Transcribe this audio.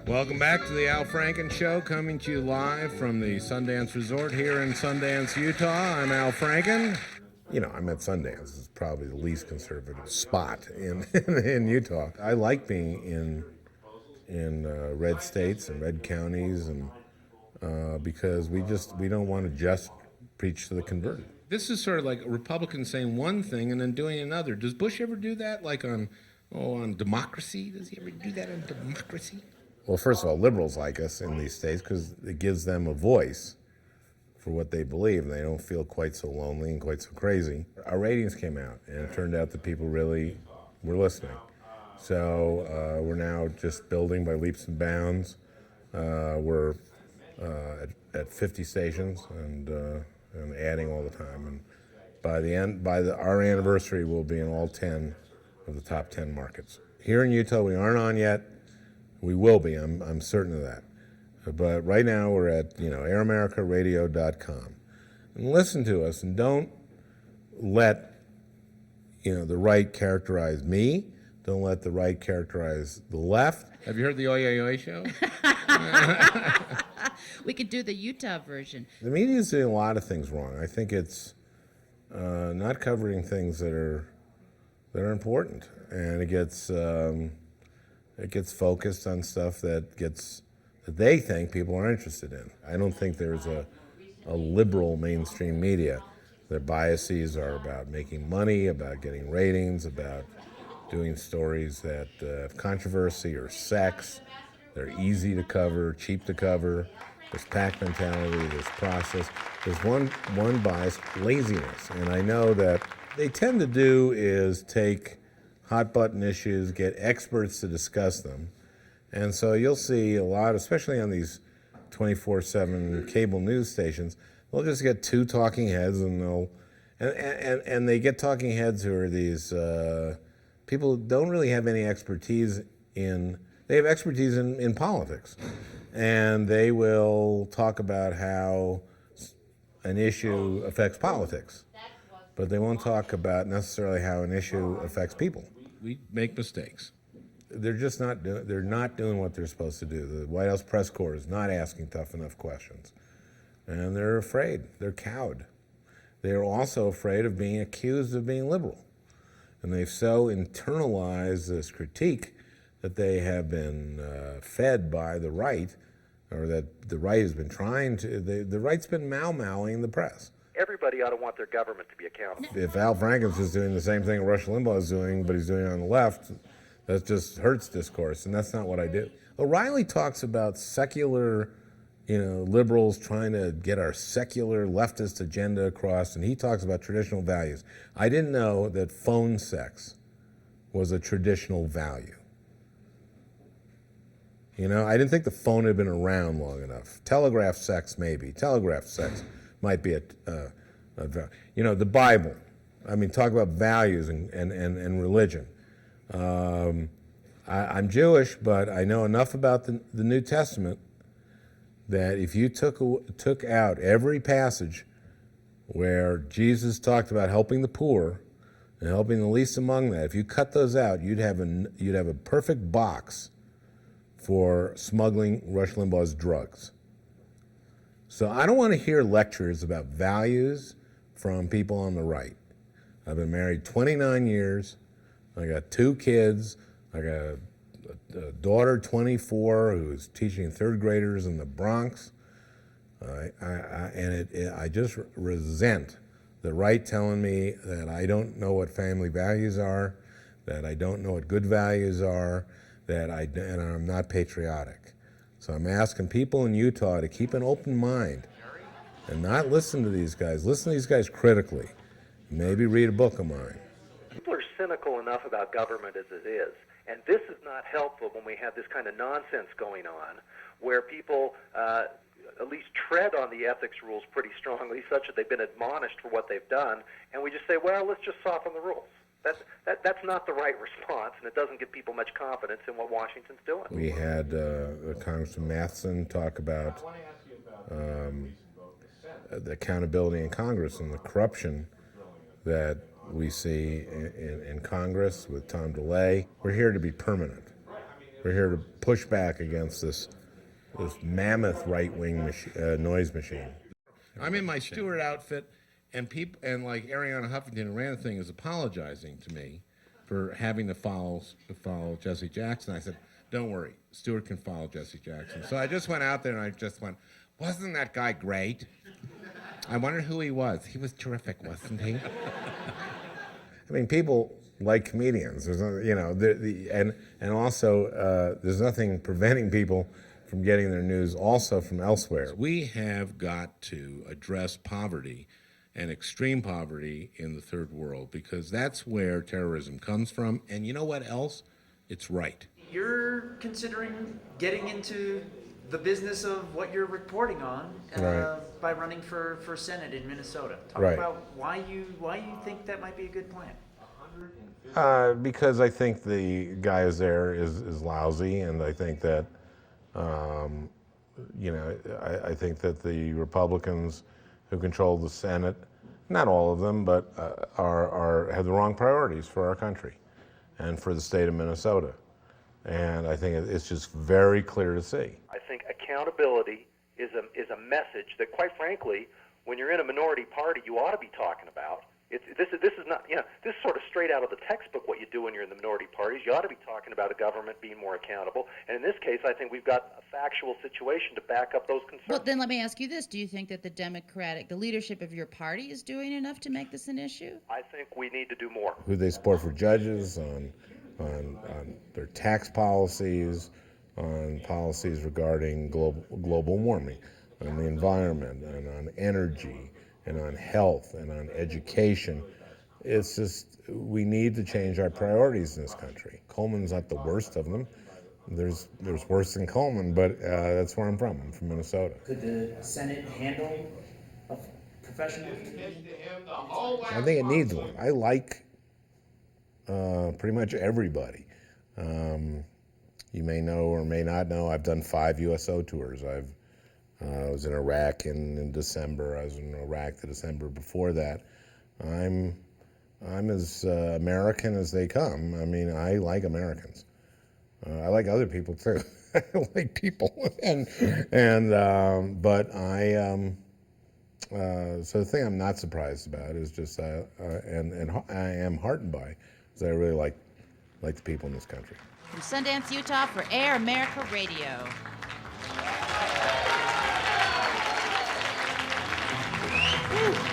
Welcome back to the Al Franken Show, coming to you live from the Sundance Resort here in Sundance, Utah. I'm Al Franken. You know, I'm at Sundance. It's probably the least conservative spot in in Utah. I like being in red states and red counties, and because we don't want to just preach to the converted. This is sort of like a Republican saying one thing and then doing another. Does Bush ever do that, like on democracy? Does he ever do that on democracy? Well, first of all, liberals like us in these states because it gives them a voice for what they believe, and they don't feel quite so lonely and quite so crazy. Our ratings came out, and it turned out that people really were listening. So we're now just building by leaps and bounds. We're at 50 stations and adding all the time. And our anniversary, we'll be in all 10 of the top 10 markets. Here in Utah, we aren't on yet. We will be. I'm certain of that. But right now, we're at AirAmericaRadio.com. And listen to us, and don't let the right characterize me. Don't let the right characterize the left. Have you heard the Oi Oi Oi show? We could do the Utah version. The media is doing a lot of things wrong. I think it's not covering things that are important, and it gets focused on stuff that they think people are interested in. I don't think there's a liberal mainstream media. Their biases are about making money, about getting ratings, about doing stories that have controversy or sex. They're easy to cover, cheap to cover. There's pack mentality, there's process. There's one bias, laziness. And I know that they tend to do is take hot button issues, get experts to discuss them. And so you'll see a lot, especially on these 24/7 cable news stations, they'll just get two talking heads, and they get talking heads who are these people who don't really have any expertise they have expertise in politics. And they will talk about how an issue affects politics, but they won't talk about necessarily how an issue affects people. We make mistakes. They're just not doing what they're supposed to do. The White House press corps is not asking tough enough questions. And they're afraid. They're cowed. They're also afraid of being accused of being liberal. And they've so internalized this critique that they have been fed by the right, or that the right has been trying to, the right's been mau-mauing the press. Everybody ought to want their government to be accountable. If Al Franken's just doing the same thing Rush Limbaugh is doing, but he's doing it on the left, that just hurts discourse, and that's not what I do. O'Reilly talks about secular, liberals trying to get our secular leftist agenda across, and he talks about traditional values. I didn't know that phone sex was a traditional value. I didn't think the phone had been around long enough. Telegraph sex, maybe. Telegraph sex might be the Bible. I mean, talk about values and religion. I'm Jewish, but I know enough about the New Testament that if you took out every passage where Jesus talked about helping the poor and helping the least among that, if you cut those out, you'd have a perfect box for smuggling Rush Limbaugh's drugs. So I don't want to hear lectures about values from people on the right. I've been married 29 years. I got 2 kids. I got a daughter, 24, who's teaching third graders in the Bronx. I just resent the right telling me that I don't know what family values are, that I don't know what good values are, and I'm not patriotic. So I'm asking people in Utah to keep an open mind and not listen to these guys. Listen to these guys critically. Maybe read a book of mine. People are cynical enough about government as it is, and this is not helpful when we have this kind of nonsense going on, where people at least tread on the ethics rules pretty strongly, such that they've been admonished for what they've done, and we just say, well, let's just soften the rules. That's not the right response, and it doesn't give people much confidence in what Washington's doing. We had Congressman Matheson talk about the accountability in Congress and the corruption that we see in Congress with Tom DeLay. We're here to be permanent. We're here to push back against this mammoth right-wing noise machine. I'm in my Stewart outfit, and people and like Ariana Huffington who ran the thing is apologizing to me for having to follow Jesse Jackson. I said, "Don't worry, Stewart can follow Jesse Jackson." So I just went out there and I just went, "Wasn't that guy great? I wondered who he was. He was terrific, wasn't he?" I mean, people like comedians. There's no, and also there's nothing preventing people from getting their news also from elsewhere. We have got to address poverty and extreme poverty in the third world because that's where terrorism comes from. And you know what else? It's right. You're considering getting into the business of what you're reporting on Right. by running for Senate in Minnesota. Talk Right. about why you think that might be a good plan. Because I think the guy who's there is lousy, and I think that, I think that the Republicans who control the Senate, not all of them, but have the wrong priorities for our country and for the state of Minnesota. And I think it's just very clear to see. I think accountability is a message that, quite frankly, when you're in a minority party, you ought to be talking about. This is not, this is sort of straight out of the textbook what you do when you're in the minority parties. You ought to be talking about a government being more accountable. And in this case, I think we've got a factual situation to back up those concerns. Well, then let me ask you this. Do you think that the leadership of your party is doing enough to make this an issue? I think we need to do more. Who they support for judges, on their tax policies, on policies regarding global warming, on the environment, and on energy, and on health, and on education. It's just, we need to change our priorities in this country. Coleman's not the worst of them. There's worse than Coleman, but that's where I'm from. I'm from Minnesota. Could the Senate handle a professional? I think it needs one. I like pretty much everybody. You may know or may not know, I've done 5 USO tours. I was in Iraq in December. I was in Iraq the December before that. I'm as American as they come. I mean, I like Americans. I like other people too. I like people, but so the thing I'm not surprised about is just and I am heartened by is that I really like the people in this country. From Sundance, Utah, for Air America Radio. Woo.